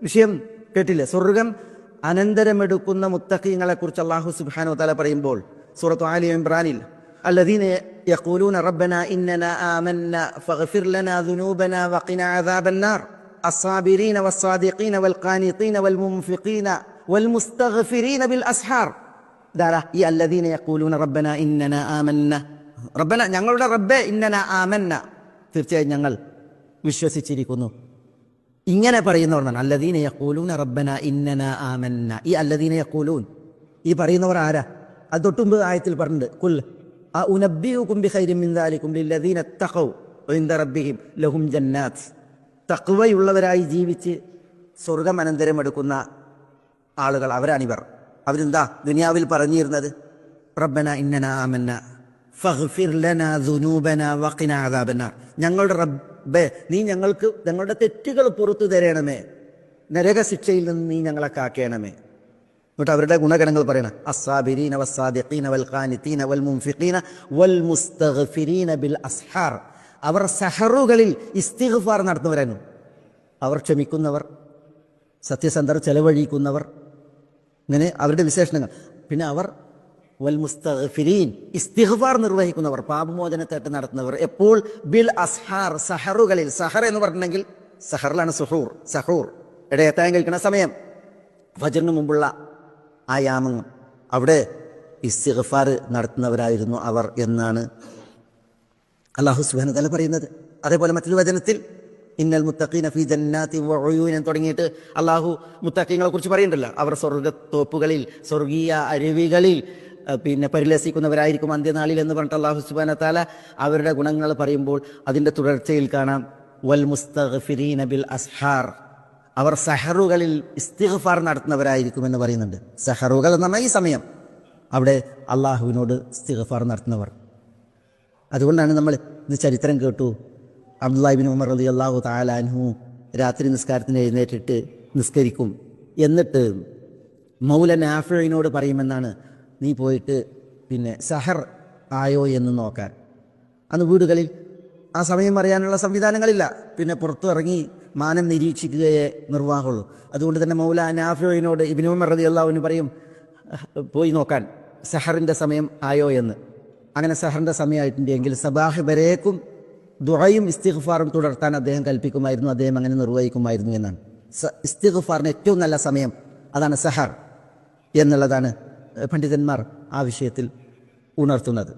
വിഷയം കേട്ടില്ലേ? സ്വർഗം അനന്തരമെടുക്കുന്ന മുത്തഖീങ്ങളെ കുറിച്ച് അല്ലാഹു സുബ്ഹാനഹു വ തആല പറയുമ്പോൾ സൂറത്ത് ആലി ഇംറാനിൽ الذين يقولون ربنا إننا آمنا فاغفر لنا ذنوبنا وقنا عذاب النار الصابرين والصادقين والقانطين والمنفقين والمستغفرين بالأسحار دارا يا الذين يقولون ربنا إننا آمنا ربنا ഞങ്ങളുടെ റബ്ബേ ഇന്നന ആമന്ന തീർച്ചയായും ഞങ്ങൾ വിശ്വസിച്ചിരിക്കുന്നു ഇങ്ങനെ പറയുന്നവരാണ് അല്ലദീന യഖൂലൂന റബ്ബന ഇന്നന ആമന്ന. ഈ അല്ലദീന യഖൂലൂൻ ഈ പറയുന്നവർ ആരാ? അത് തൊട്ടുമ്പ് ആയത്തിൽ പറഞ്ഞിട്ടുണ്ട് കുൽ അഉനബ്ബിഉകും ബിഖൈരിൻ മിൻ ദാലികും ലില്ലദീന തഖൗ ഇൻദ റബ്ബിഹിം ലഹും ജന്നാത്ത്. തഖ്വയുള്ളവരായി ജീവിച്ച് സ്വർഗം അനന്തരം എടുക്കുന്ന ആളുകൾ അവരാണിവർ. അവരെന്താ ദുനിയാവിൽ പറഞ്ഞിരുന്നത്? റബ്ബന ഇന്നന ആമന്ന ഫഗ്ഫിർ ലനാ ദുനൂബനാ വഖിനാ അദാബന്നാർ. ഞങ്ങളുടെ റബ്ബേ, നീ ഞങ്ങൾക്ക് ഞങ്ങളുടെ തെറ്റുകൾ പുറത്തു തരണമേ, നരക ശിക്ഷയിൽ നിന്ന് നീ ഞങ്ങളെ കാക്കേണമേ. എന്നിട്ട് അവരുടെ ഗുണഗണങ്ങൾ പറയണം. അസ്സാബിരീന വസ്സാദിഖീന വൽഖാനിതീന വൽമുൻഫിഖീന വൽമുസ്തഗ്ഫിരീന ബിൽ അസ്ഹാർ. അവർ സഹറുകളിൽ ഇസ്തിഗ്ഫാർ നടത്തുന്നവരായിരുന്നു. അവർ ക്ഷമിക്കുന്നവർ, സത്യസന്ധർ, ചെലവഴിക്കുന്നവർ, ഇങ്ങനെ അവരുടെ വിശേഷണങ്ങൾ. പിന്നെ അവർ വൽമുസ്തഗ്ഫിരീൻ ഇസ്തിഗ്ഫാർ നിർവഹിക്കുന്നവർ, പാപമോചനത്തേട്ട് നടത്തുന്നവർ. എപ്പോൾ? ബിൽ അസ്ഹാർ, സഹറുകളിൽ. സഹർ എന്ന് പറഞ്ഞിട്ടുണ്ടെങ്കിൽ സഹറിലാണ് സുഹൂർ, സഹൂർ ഇടയത്തായം കഴിക്കുന്ന സമയം, ഫജ്റിന് മുമ്പുള്ള ആ യാമങ്ങൾ, അവിടെ ഇസ്തിഗ്ഫാർ നടത്തുന്നവരായിരുന്നു അവർ എന്നാണ് അല്ലാഹു സുബ്ഹാനഹു വ തആല പറയുന്നത്. അതേപോലെ മറ്റൊരു വചനത്തിൽ ഇന്നൽ മുത്തഖീന ഫീ ജന്നാത്തി വഉയൂൻ എന്ന് തുടങ്ങിയിട്ട് അല്ലാഹു മുത്തഖീങ്ങളെ കുറിച്ച് പറയുന്നുണ്ടല്ലോ. അവർ സ്വർഗ്ഗത്തോപ്പുകളിൽ, സ്വർഗീയ അരുവികളിൽ പിന്നെ പരിലസിക്കുന്നവരായിരിക്കും അന്ത്യനാളിൽ എന്ന് പറഞ്ഞിട്ട് അല്ലാഹു സുബ്ഹാനഹു വ തആല അവരുടെ ഗുണങ്ങൾ പറയുമ്പോൾ അതിൻ്റെ തുടർച്ചയിൽ കാണാം വൽ മുസ്തഗ്ഫിരീന ബിൽ അസ്ഹാർ. അവർ സഹറുകളിൽ ഇസ്തിഗ്ഫാർ നടത്തുന്നവരായിരിക്കുമെന്ന് പറയുന്നുണ്ട്. സഹറുകൾ എന്ന് പറഞ്ഞാൽ ഈ സമയം, അവിടെ അള്ളാഹുവിനോട് ഇസ്തിഗ്ഫാർ നടത്തുന്നവർ. അതുകൊണ്ടാണ് നമ്മൾ ഇന്ന് ചരിത്രം കേട്ടു, അബ്ദുല്ലാഹി ഇബ്നു ഉമർ റളിയല്ലാഹു തആല അൻഹു രാത്രി നിസ്കാരത്തിന് എഴുന്നേറ്റിട്ട് നിസ്കരിക്കും. എന്നിട്ട് മൗല നാഫിഇനോട് പറയുമെന്നാണ്, നീ പോയിട്ട് പിന്നെ സഹർ ആയോ എന്ന് നോക്കാൻ. അന്ന് വീടുകളിൽ ആ സമയം അറിയാനുള്ള സംവിധാനങ്ങളില്ല. പിന്നെ പുറത്തു ഇറങ്ങി മാനം നിരീക്ഷിക്കുകയേ നിർവാഹമുള്ളൂ. അതുകൊണ്ട് തന്നെ മൗല നാഫിഇനോട് ഇബ്നു ഉമർ റളിയല്ലാഹു അൻഹു പറയും, പോയി നോക്കാൻ സഹറിൻ്റെ സമയം ആയോ എന്ന്. അങ്ങനെ സഹറിൻ്റെ സമയമായിട്ടുണ്ടെങ്കിൽ സബാഹ് വരേക്കും ദുആയും ഇസ്തിഗ്ഫാറും തുടർത്താൻ അദ്ദേഹം കൽപ്പിക്കുമായിരുന്നു. അദ്ദേഹം അങ്ങനെ നിർവഹിക്കുമായിരുന്നു എന്നാണ്. ഇസ്തിഗ്ഫാറിന് ഏറ്റവും നല്ല സമയം അതാണ് സഹർ എന്നുള്ളതാണ് പണ്ഡിതന്മാർ ആ വിഷയത്തിൽ ഉണർത്തുന്നത്.